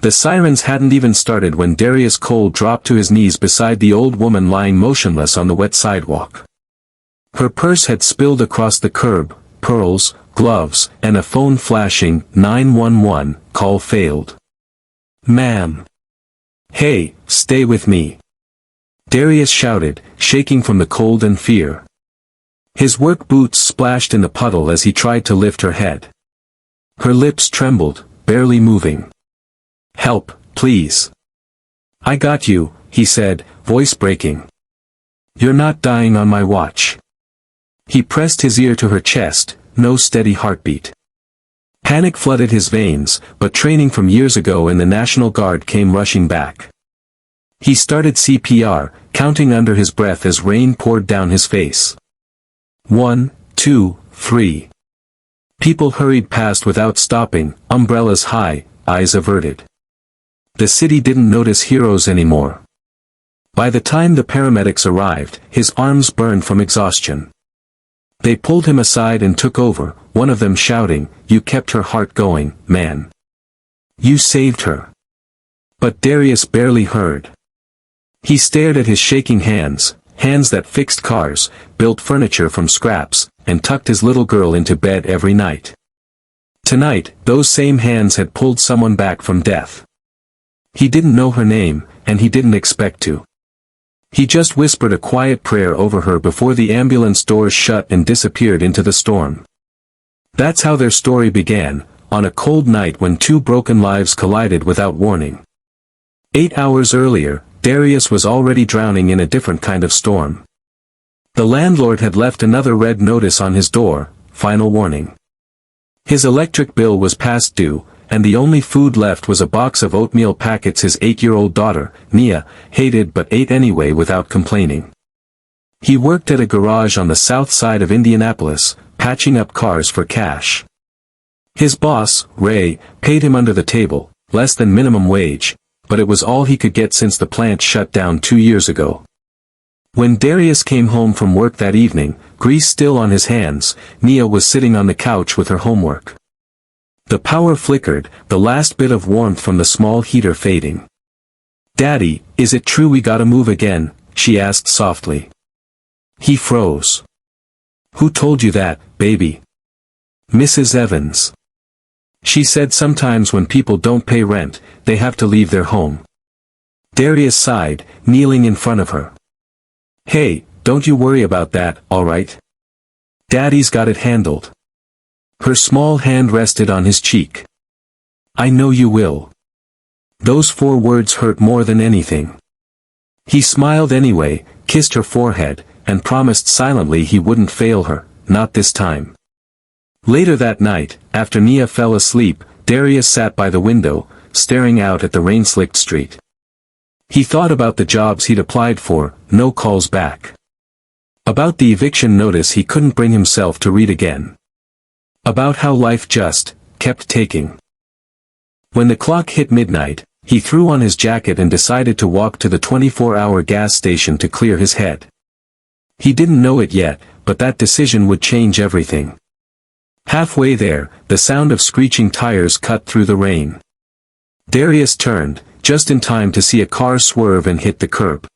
The sirens hadn't even started when Darius Cole dropped to his knees beside the old woman lying motionless on the wet sidewalk. Her purse had spilled across the curb, pearls, gloves, and a phone flashing. 911 call failed. Ma'am. Hey, stay with me. Darius shouted, shaking from the cold and fear. His work boots splashed in the puddle as he tried to lift her head. Her lips trembled, barely moving. Help, please. I got you, he said, voice breaking. You're not dying on my watch. He pressed his ear to her chest, no steady heartbeat. Panic flooded his veins, but training from years ago in the National Guard came rushing back. He started CPR, counting under his breath as rain poured down his face. 1, 2, 3. People hurried past without stopping, umbrellas high, eyes averted. The city didn't notice heroes anymore. By the time the paramedics arrived, his arms burned from exhaustion. They pulled him aside and took over, one of them shouting, "You kept her heart going, man. You saved her." But Darius barely heard. He stared at his shaking hands, hands that fixed cars, built furniture from scraps, and tucked his little girl into bed every night. Tonight, those same hands had pulled someone back from death. He didn't know her name, and he didn't expect to. He just whispered a quiet prayer over her before the ambulance doors shut and disappeared into the storm. That's how their story began, on a cold night when two broken lives collided without warning. 8 hours earlier, Darius was already drowning in a different kind of storm. The landlord had left another red notice on his door, final warning. His electric bill was past due, and the only food left was a box of oatmeal packets his 8-year-old daughter, Nia, hated but ate anyway without complaining. He worked at a garage on the south side of Indianapolis, patching up cars for cash. His boss, Ray, paid him under the table, less than minimum wage, but it was all he could get since the plant shut down 2 years ago. When Darius came home from work that evening, grease still on his hands, Nia was sitting on the couch with her homework. The power flickered, the last bit of warmth from the small heater fading. "Daddy, is it true we gotta move again?" she asked softly. He froze. "Who told you that, baby?" "Mrs. Evans. She said sometimes when people don't pay rent, they have to leave their home." Darius sighed, kneeling in front of her. "Hey, don't you worry about that, alright? Daddy's got it handled." Her small hand rested on his cheek. "I know you will." Those 4 words hurt more than anything. He smiled anyway, kissed her forehead, and promised silently he wouldn't fail her, not this time. Later that night, after Nia fell asleep, Darius sat by the window, staring out at the rain-slicked street. He thought about the jobs he'd applied for, no calls back. About the eviction notice he couldn't bring himself to read again. About how life just kept taking. When the clock hit midnight, he threw on his jacket and decided to walk to the 24-hour gas station to clear his head. He didn't know it yet, but that decision would change everything. Halfway there, the sound of screeching tires cut through the rain. Darius turned, just in time to see a car swerve and hit the curb.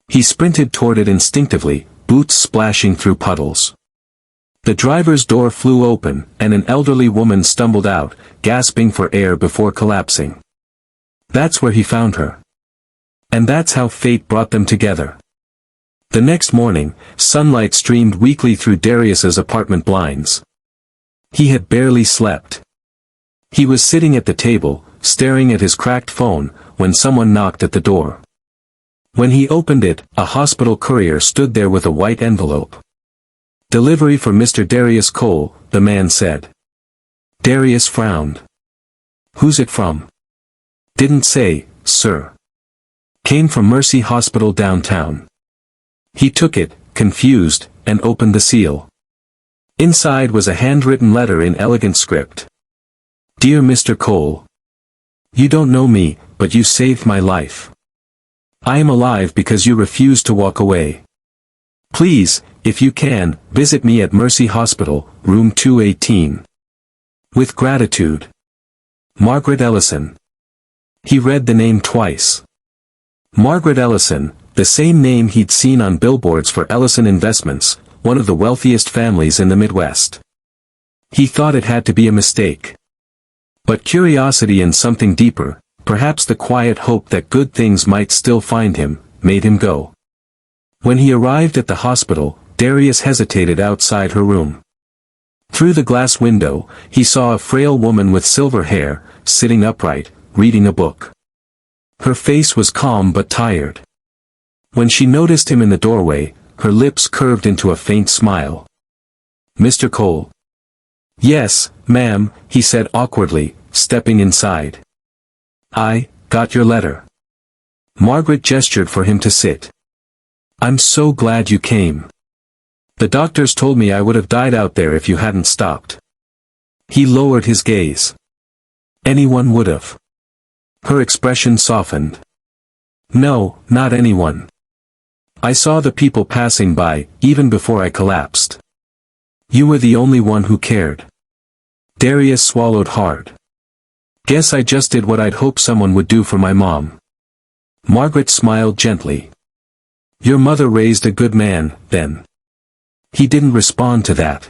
He sprinted toward it instinctively, boots splashing through puddles. The driver's door flew open, and an elderly woman stumbled out, gasping for air before collapsing. That's where he found her. And that's how fate brought them together. The next morning, sunlight streamed weakly through Darius's apartment blinds. He had barely slept. He was sitting at the table, staring at his cracked phone, when someone knocked at the door. When he opened it, a hospital courier stood there with a white envelope. "Delivery for Mr. Darius Cole," the man said. Darius frowned. "Who's it from?" "Didn't say, sir." "Came from Mercy Hospital downtown." He took it, confused, and opened the seal. Inside was a handwritten letter in elegant script. "Dear Mr. Cole. You don't know me, but you saved my life. I am alive because you refused to walk away. Please, if you can, visit me at Mercy Hospital, room 218. With gratitude. Margaret Ellison." He read the name twice. Margaret Ellison, the same name he'd seen on billboards for Ellison Investments, one of the wealthiest families in the Midwest. He thought it had to be a mistake. But curiosity and something deeper, perhaps the quiet hope that good things might still find him, made him go. When he arrived at the hospital, Darius hesitated outside her room. Through the glass window, he saw a frail woman with silver hair, sitting upright, reading a book. Her face was calm but tired. When she noticed him in the doorway, her lips curved into a faint smile. "Mr. Cole?" "Yes, ma'am," he said awkwardly, stepping inside. "I got your letter." Margaret gestured for him to sit. "I'm so glad you came. The doctors told me I would have died out there if you hadn't stopped." He lowered his gaze. "Anyone would have." Her expression softened. "No, not anyone. I saw the people passing by, even before I collapsed. You were the only one who cared." Darius swallowed hard. "Guess I just did what I'd hoped someone would do for my mom." Margaret smiled gently. "Your mother raised a good man, then." He didn't respond to that.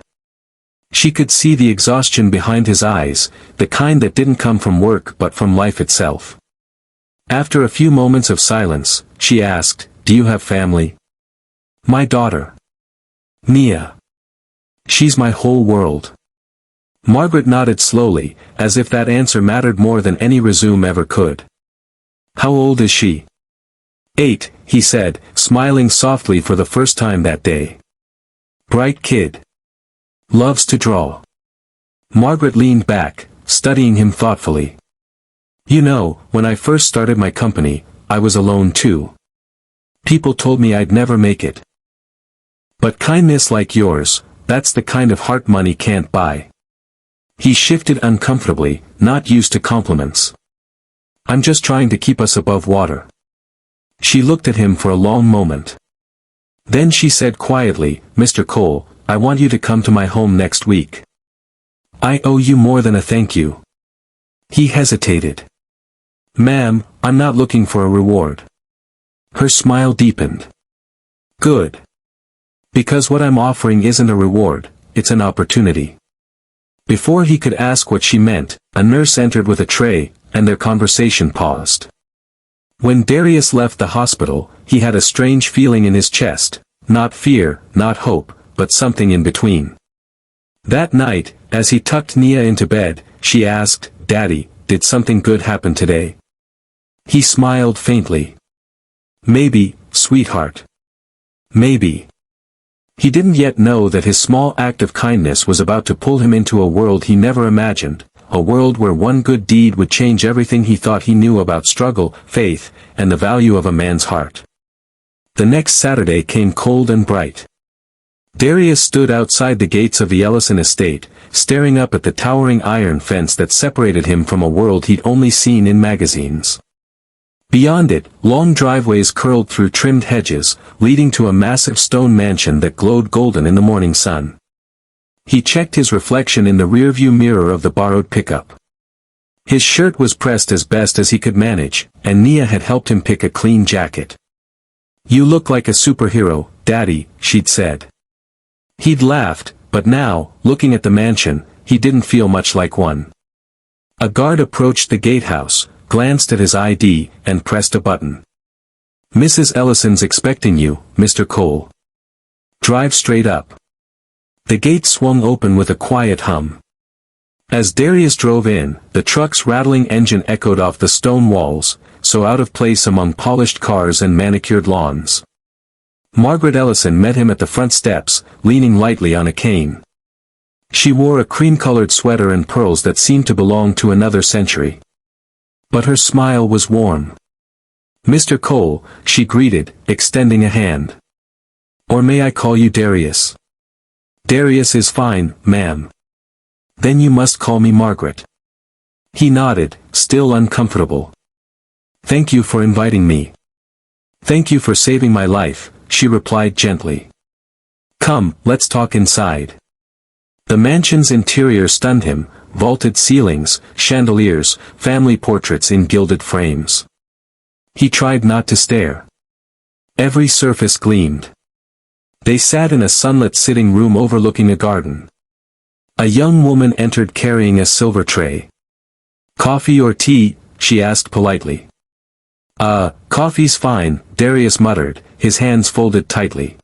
She could see the exhaustion behind his eyes, the kind that didn't come from work but from life itself. After a few moments of silence, she asked, "Do you have family?" "My daughter. Nia. She's my whole world." Margaret nodded slowly, as if that answer mattered more than any resume ever could. "How old is she?" "8, he said, smiling softly for the first time that day. "Bright kid. Loves to draw." Margaret leaned back, studying him thoughtfully. "You know, when I first started my company, I was alone too. People told me I'd never make it. But kindness like yours, that's the kind of heart money can't buy." He shifted uncomfortably, not used to compliments. "I'm just trying to keep us above water." She looked at him for a long moment. Then she said quietly, "Mr. Cole, I want you to come to my home next week. I owe you more than a thank you." He hesitated. "Ma'am, I'm not looking for a reward." Her smile deepened. "Good. Because what I'm offering isn't a reward, it's an opportunity." Before he could ask what she meant, a nurse entered with a tray, and their conversation paused. When Darius left the hospital, he had a strange feeling in his chest, not fear, not hope, but something in between. That night, as he tucked Nia into bed, she asked, "Daddy, did something good happen today?" He smiled faintly. "Maybe, sweetheart. Maybe." He didn't yet know that his small act of kindness was about to pull him into a world he never imagined, a world where one good deed would change everything he thought he knew about struggle, faith, and the value of a man's heart. The next Saturday came cold and bright. Darius stood outside the gates of the Ellison estate, staring up at the towering iron fence that separated him from a world he'd only seen in magazines. Beyond it, long driveways curled through trimmed hedges, leading to a massive stone mansion that glowed golden in the morning sun. He checked his reflection in the rearview mirror of the borrowed pickup. His shirt was pressed as best as he could manage, and Nia had helped him pick a clean jacket. "You look like a superhero, Daddy," she'd said. He'd laughed, but now, looking at the mansion, he didn't feel much like one. A guard approached the gatehouse, glanced at his ID, and pressed a button. "Mrs. Ellison's expecting you, Mr. Cole. Drive straight up." The gate swung open with a quiet hum. As Darius drove in, the truck's rattling engine echoed off the stone walls, so out of place among polished cars and manicured lawns. Margaret Ellison met him at the front steps, leaning lightly on a cane. She wore a cream-colored sweater and pearls that seemed to belong to another century. But her smile was warm. "Mr. Cole," she greeted, extending a hand. "Or may I call you Darius?" "Darius is fine, ma'am." "Then you must call me Margaret." He nodded, still uncomfortable. "Thank you for inviting me." "Thank you for saving my life," she replied gently. "Come, let's talk inside." The mansion's interior stunned him: vaulted ceilings, chandeliers, family portraits in gilded frames. He tried not to stare. Every surface gleamed. They sat in a sunlit sitting room overlooking a garden. A young woman entered carrying a silver tray. "Coffee or tea?" she asked politely. Coffee's fine," Darius muttered, his hands folded tightly.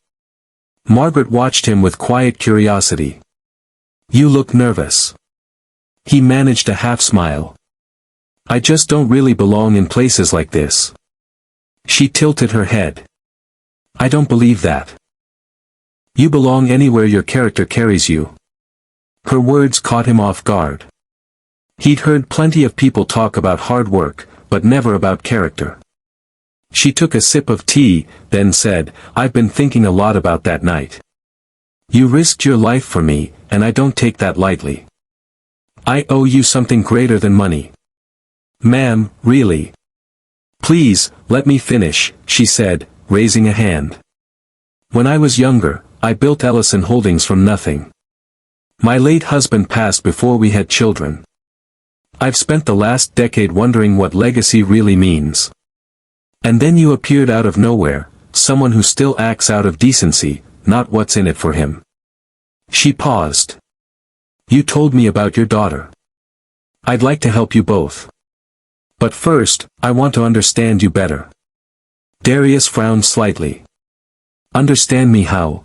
Margaret watched him with quiet curiosity. "You look nervous." He managed a half-smile. "I just don't really belong in places like this." She tilted her head. "I don't believe that. You belong anywhere your character carries you." Her words caught him off guard. He'd heard plenty of people talk about hard work, but never about character. She took a sip of tea, then said, "I've been thinking a lot about that night. You risked your life for me, and I don't take that lightly. I owe you something greater than money." "Ma'am, really?" "Please, let me finish," she said, raising a hand. "When I was younger, I built Ellison Holdings from nothing. My late husband passed before we had children. I've spent the last decade wondering what legacy really means. And then you appeared out of nowhere, someone who still acts out of decency, not what's in it for him." She paused. "You told me about your daughter. I'd like to help you both. But first, I want to understand you better." Darius frowned slightly. "Understand me how?"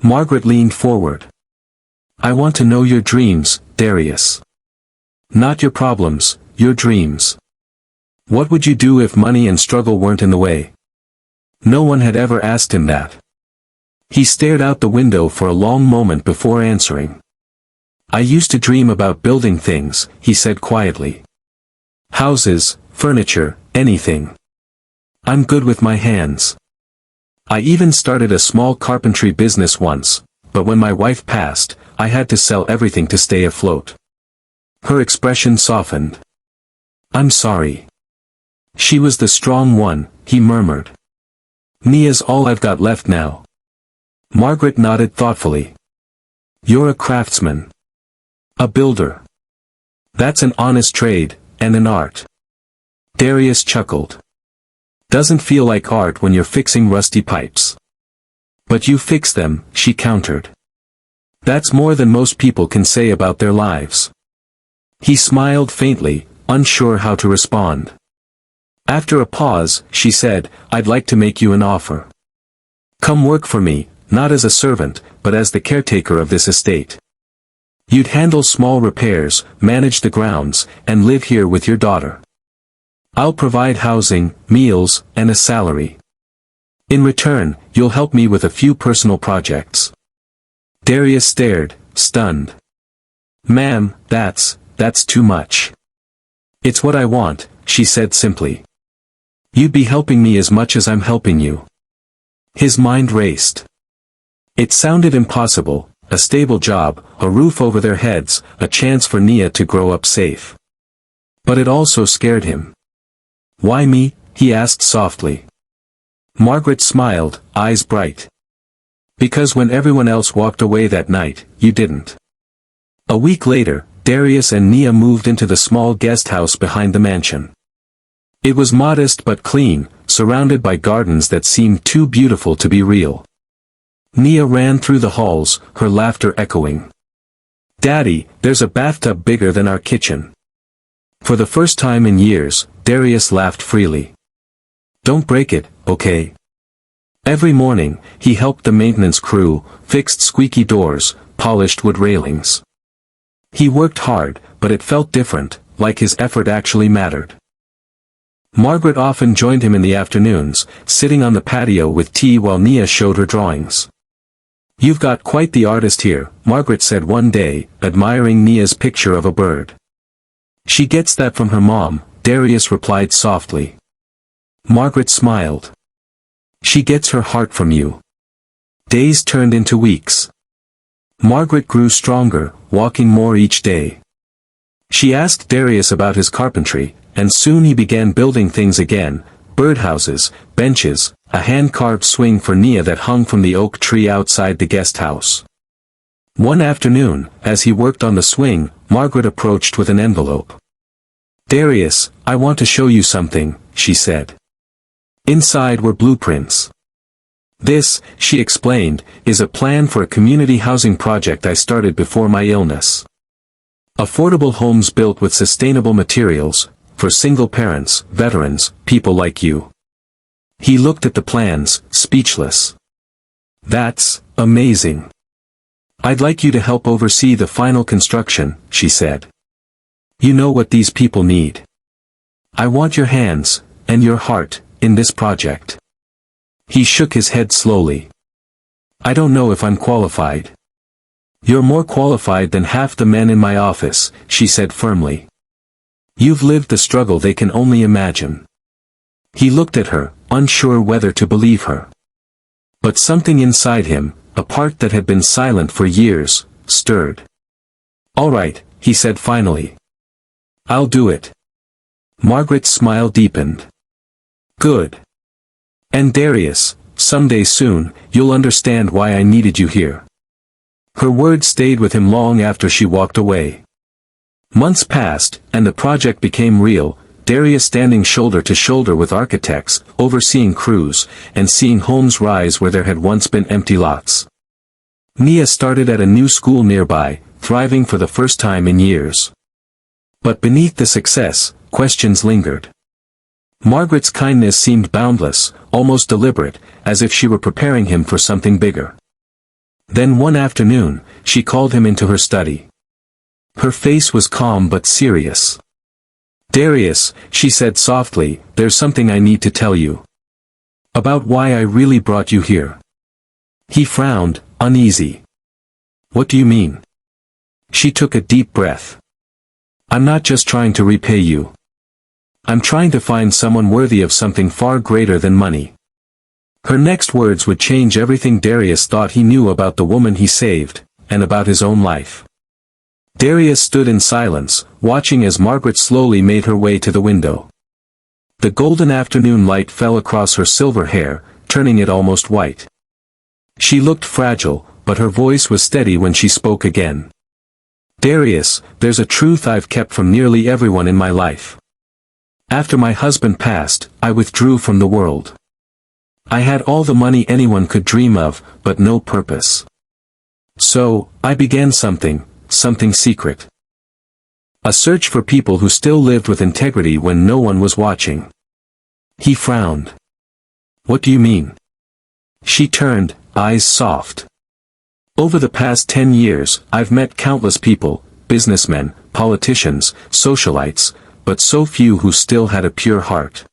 Margaret leaned forward. "I want to know your dreams, Darius. Not your problems, your dreams. What would you do if money and struggle weren't in the way?" No one had ever asked him that. He stared out the window for a long moment before answering. "I used to dream about building things," he said quietly. "Houses, furniture, anything. I'm good with my hands. I even started a small carpentry business once, but when my wife passed, I had to sell everything to stay afloat." Her expression softened. "I'm sorry." "She was the strong one," he murmured. "Nia's all I've got left now." Margaret nodded thoughtfully. "You're a craftsman. A builder. That's an honest trade, and an art." Darius chuckled. "Doesn't feel like art when you're fixing rusty pipes." "But you fix them," she countered. "That's more than most people can say about their lives." He smiled faintly, unsure how to respond. After a pause, she said, "I'd like to make you an offer. Come work for me, not as a servant, but as the caretaker of this estate. You'd handle small repairs, manage the grounds, and live here with your daughter. I'll provide housing, meals, and a salary. In return, you'll help me with a few personal projects." Darius stared, stunned. "Ma'am, that's too much." "It's what I want," she said simply. "You'd be helping me as much as I'm helping you." His mind raced. It sounded impossible: a stable job, a roof over their heads, a chance for Nia to grow up safe. But it also scared him. "Why me?" he asked softly. Margaret smiled, eyes bright. "Because when everyone else walked away that night, you didn't." A week later, Darius and Nia moved into the small guest house behind the mansion. It was modest but clean, surrounded by gardens that seemed too beautiful to be real. Nia ran through the halls, her laughter echoing. "Daddy, there's a bathtub bigger than our kitchen." For the first time in years, Darius laughed freely. "Don't break it, okay?" Every morning, he helped the maintenance crew, fixed squeaky doors, polished wood railings. He worked hard, but it felt different, like his effort actually mattered. Margaret often joined him in the afternoons, sitting on the patio with tea while Nia showed her drawings. "You've got quite the artist here," Margaret said one day, admiring Nia's picture of a bird. "She gets that from her mom," Darius replied softly. Margaret smiled. "She gets her heart from you." Days turned into weeks. Margaret grew stronger, walking more each day. She asked Darius about his carpentry, and soon he began building things again: birdhouses, benches, a hand-carved swing for Nia that hung from the oak tree outside the guest house. One afternoon, as he worked on the swing, Margaret approached with an envelope. "Darius, I want to show you something," she said. Inside were blueprints. "This," she explained, "is a plan for a community housing project I started before my illness. Affordable homes built with sustainable materials, for single parents, veterans, people like you." He looked at the plans, speechless. "That's amazing. I'd like you to help oversee the final construction," she said. "You know what these people need. I want your hands, and your heart, in this project." He shook his head slowly. "I don't know if I'm qualified." "You're more qualified than half the men in my office," she said firmly. "You've lived the struggle they can only imagine." He looked at her, unsure whether to believe her. But something inside him, a part that had been silent for years, stirred. "All right," he said finally. "I'll do it." Margaret's smile deepened. "Good. And Darius, someday soon, you'll understand why I needed you here." Her words stayed with him long after she walked away. Months passed, and the project became real, Darius standing shoulder to shoulder with architects, overseeing crews, and seeing homes rise where there had once been empty lots. Nia started at a new school nearby, thriving for the first time in years. But beneath the success, questions lingered. Margaret's kindness seemed boundless, almost deliberate, as if she were preparing him for something bigger. Then one afternoon, she called him into her study. Her face was calm but serious. "Darius," she said softly, "there's something I need to tell you. About why I really brought you here." He frowned, uneasy. "What do you mean?" She took a deep breath. "I'm not just trying to repay you. I'm trying to find someone worthy of something far greater than money." Her next words would change everything Darius thought he knew about the woman he saved, and about his own life. Darius stood in silence, watching as Margaret slowly made her way to the window. The golden afternoon light fell across her silver hair, turning it almost white. She looked fragile, but her voice was steady when she spoke again. "Darius, there's a truth I've kept from nearly everyone in my life. After my husband passed, I withdrew from the world. I had all the money anyone could dream of, but no purpose. So, I began something secret. A search for people who still lived with integrity when no one was watching." He frowned. "What do you mean?" She turned, eyes soft. "Over the past 10 years, I've met countless people, businessmen, politicians, socialites, but so few who still had a pure heart.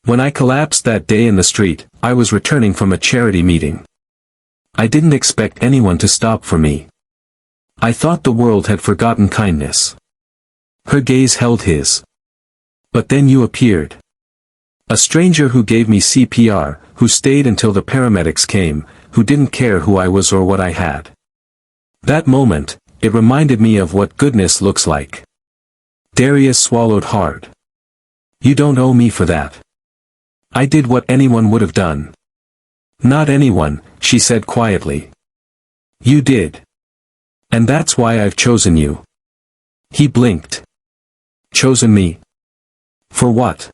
When I collapsed that day in the street, I was returning from a charity meeting. I didn't expect anyone to stop for me. I thought the world had forgotten kindness." Her gaze held his. "But then you appeared. A stranger who gave me CPR, who stayed until the paramedics came, who didn't care who I was or what I had. That moment, it reminded me of what goodness looks like." Darius swallowed hard. "You don't owe me for that. I did what anyone would have done." "Not anyone," she said quietly. "You did. And that's why I've chosen you." He blinked. "Chosen me? For what?"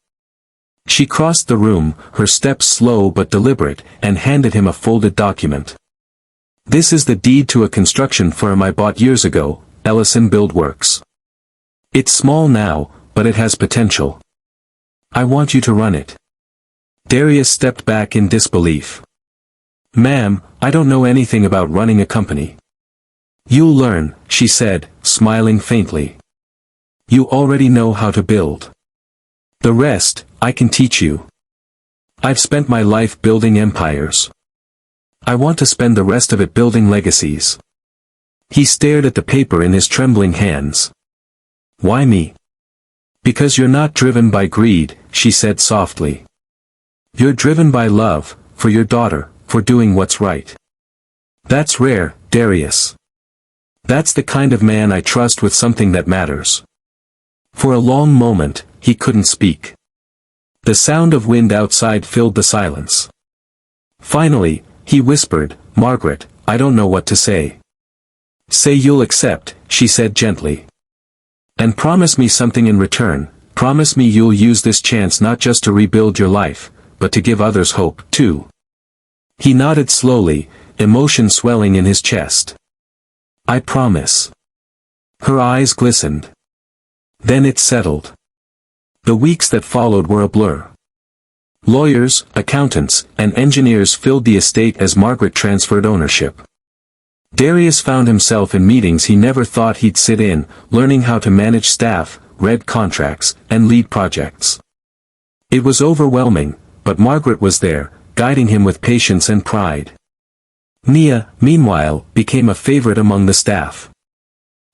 She crossed the room, her steps slow but deliberate, and handed him a folded document. "This is the deed to a construction firm I bought years ago, Ellison Buildworks. It's small now, but it has potential. I want you to run it." Darius stepped back in disbelief. "Ma'am, I don't know anything about running a company." "You'll learn," she said, smiling faintly. "You already know how to build. The rest, I can teach you. I've spent my life building empires. I want to spend the rest of it building legacies." He stared at the paper in his trembling hands. "Why me?" "Because you're not driven by greed," she said softly. "You're driven by love, for your daughter, for doing what's right. That's rare, Darius. That's the kind of man I trust with something that matters." For a long moment, he couldn't speak. The sound of wind outside filled the silence. Finally, he whispered, "Margaret, I don't know what to say. Say you'll accept, she said gently. And promise me something in return. Promise me you'll use this chance not just to rebuild your life, but to give others hope, too. He nodded slowly, emotion swelling in his chest. I promise. Her eyes glistened. Then it settled. The weeks that followed were a blur. Lawyers, accountants, and engineers filled the estate as Margaret transferred ownership. Darius found himself in meetings he never thought he'd sit in, learning how to manage staff, read contracts, and lead projects. It was overwhelming, but Margaret was there, guiding him with patience and pride. Nia, meanwhile, became a favorite among the staff.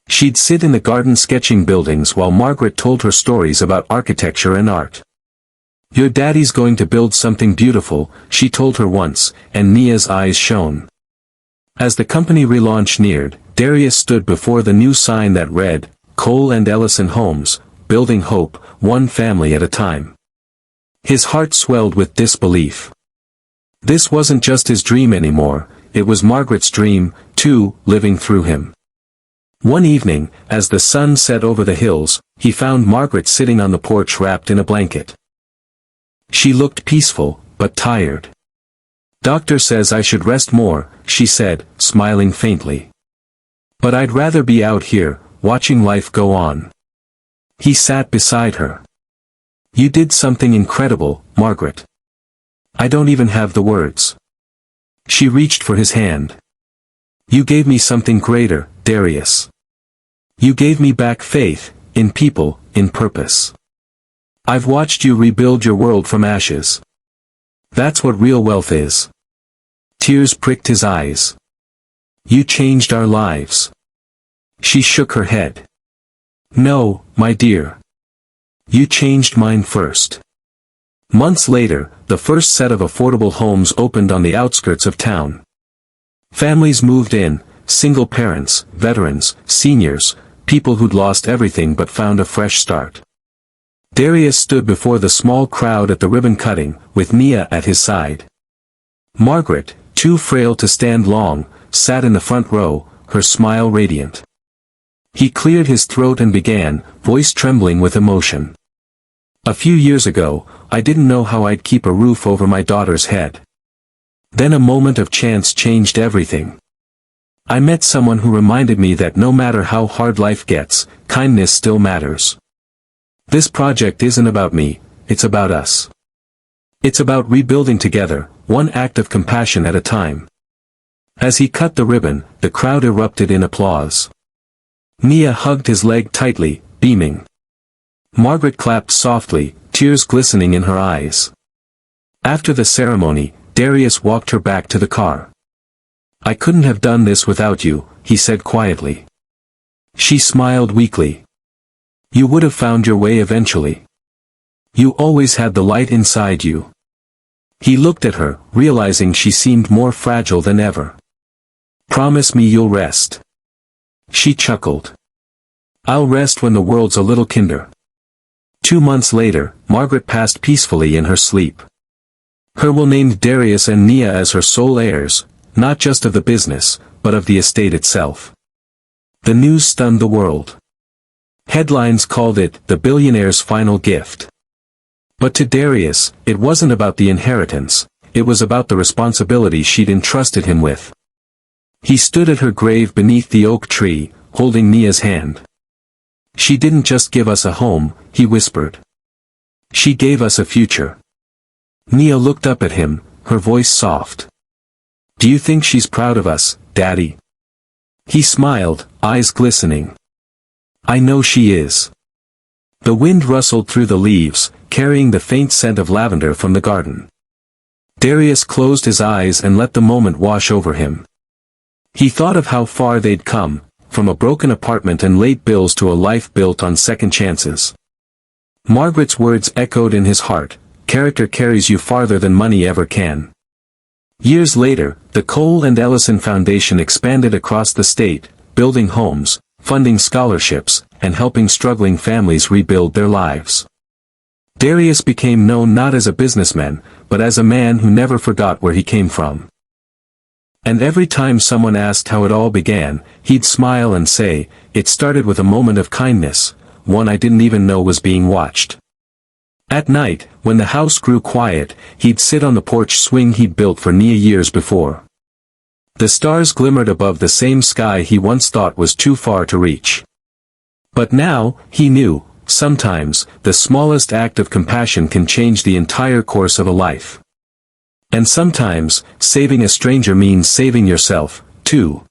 She'd sit in the garden sketching buildings while Margaret told her stories about architecture and art. Your daddy's going to build something beautiful, she told her once, and Nia's eyes shone. As the company relaunch neared, Darius stood before the new sign that read, Cole and Ellison Homes, building hope, one family at a time. His heart swelled with disbelief. This wasn't just his dream anymore, it was Margaret's dream, too, living through him. One evening, as the sun set over the hills, he found Margaret sitting on the porch wrapped in a blanket. She looked peaceful, but tired. Doctor says I should rest more, she said, smiling faintly. But I'd rather be out here, watching life go on. He sat beside her. You did something incredible, Margaret. I don't even have the words. She reached for his hand. You gave me something greater, Darius. You gave me back faith, in people, in purpose. I've watched you rebuild your world from ashes. That's what real wealth is. Tears pricked his eyes. You changed our lives. She shook her head. No, my dear. You changed mine first. Months later, the first set of affordable homes opened on the outskirts of town. Families moved in, single parents, veterans, seniors, people who'd lost everything but found a fresh start. Darius stood before the small crowd at the ribbon cutting, with Nia at his side. Margaret, too frail to stand long, sat in the front row, her smile radiant. He cleared his throat and began, voice trembling with emotion. A few years ago, I didn't know how I'd keep a roof over my daughter's head. Then a moment of chance changed everything. I met someone who reminded me that no matter how hard life gets, kindness still matters. This project isn't about me, it's about us. It's about rebuilding together, one act of compassion at a time. As he cut the ribbon, the crowd erupted in applause. Nia hugged his leg tightly, beaming. Margaret clapped softly, tears glistening in her eyes. After the ceremony, Darius walked her back to the car. I couldn't have done this without you, he said quietly. She smiled weakly. You would have found your way eventually. You always had the light inside you. He looked at her, realizing she seemed more fragile than ever. Promise me you'll rest. She chuckled. I'll rest when the world's a little kinder. 2 months later, Margaret passed peacefully in her sleep. Her will named Darius and Nia as her sole heirs, not just of the business, but of the estate itself. The news stunned the world. Headlines called it the billionaire's final gift. But to Darius, it wasn't about the inheritance, it was about the responsibility she'd entrusted him with. He stood at her grave beneath the oak tree, holding Nia's hand. She didn't just give us a home, he whispered. She gave us a future. Nia looked up at him, her voice soft. Do you think she's proud of us, Daddy? He smiled, eyes glistening. I know she is. The wind rustled through the leaves, carrying the faint scent of lavender from the garden. Darius closed his eyes and let the moment wash over him. He thought of how far they'd come, from a broken apartment and late bills to a life built on second chances. Margaret's words echoed in his heart, character carries you farther than money ever can. Years later, the Cole and Ellison Foundation expanded across the state, building homes, funding scholarships, and helping struggling families rebuild their lives. Darius became known not as a businessman, but as a man who never forgot where he came from. And every time someone asked how it all began, he'd smile and say, "It started with a moment of kindness, one I didn't even know was being watched." At night, when the house grew quiet, he'd sit on the porch swing he'd built for Nia years before. The stars glimmered above the same sky he once thought was too far to reach. But now, he knew, sometimes, the smallest act of compassion can change the entire course of a life. And sometimes, saving a stranger means saving yourself, too.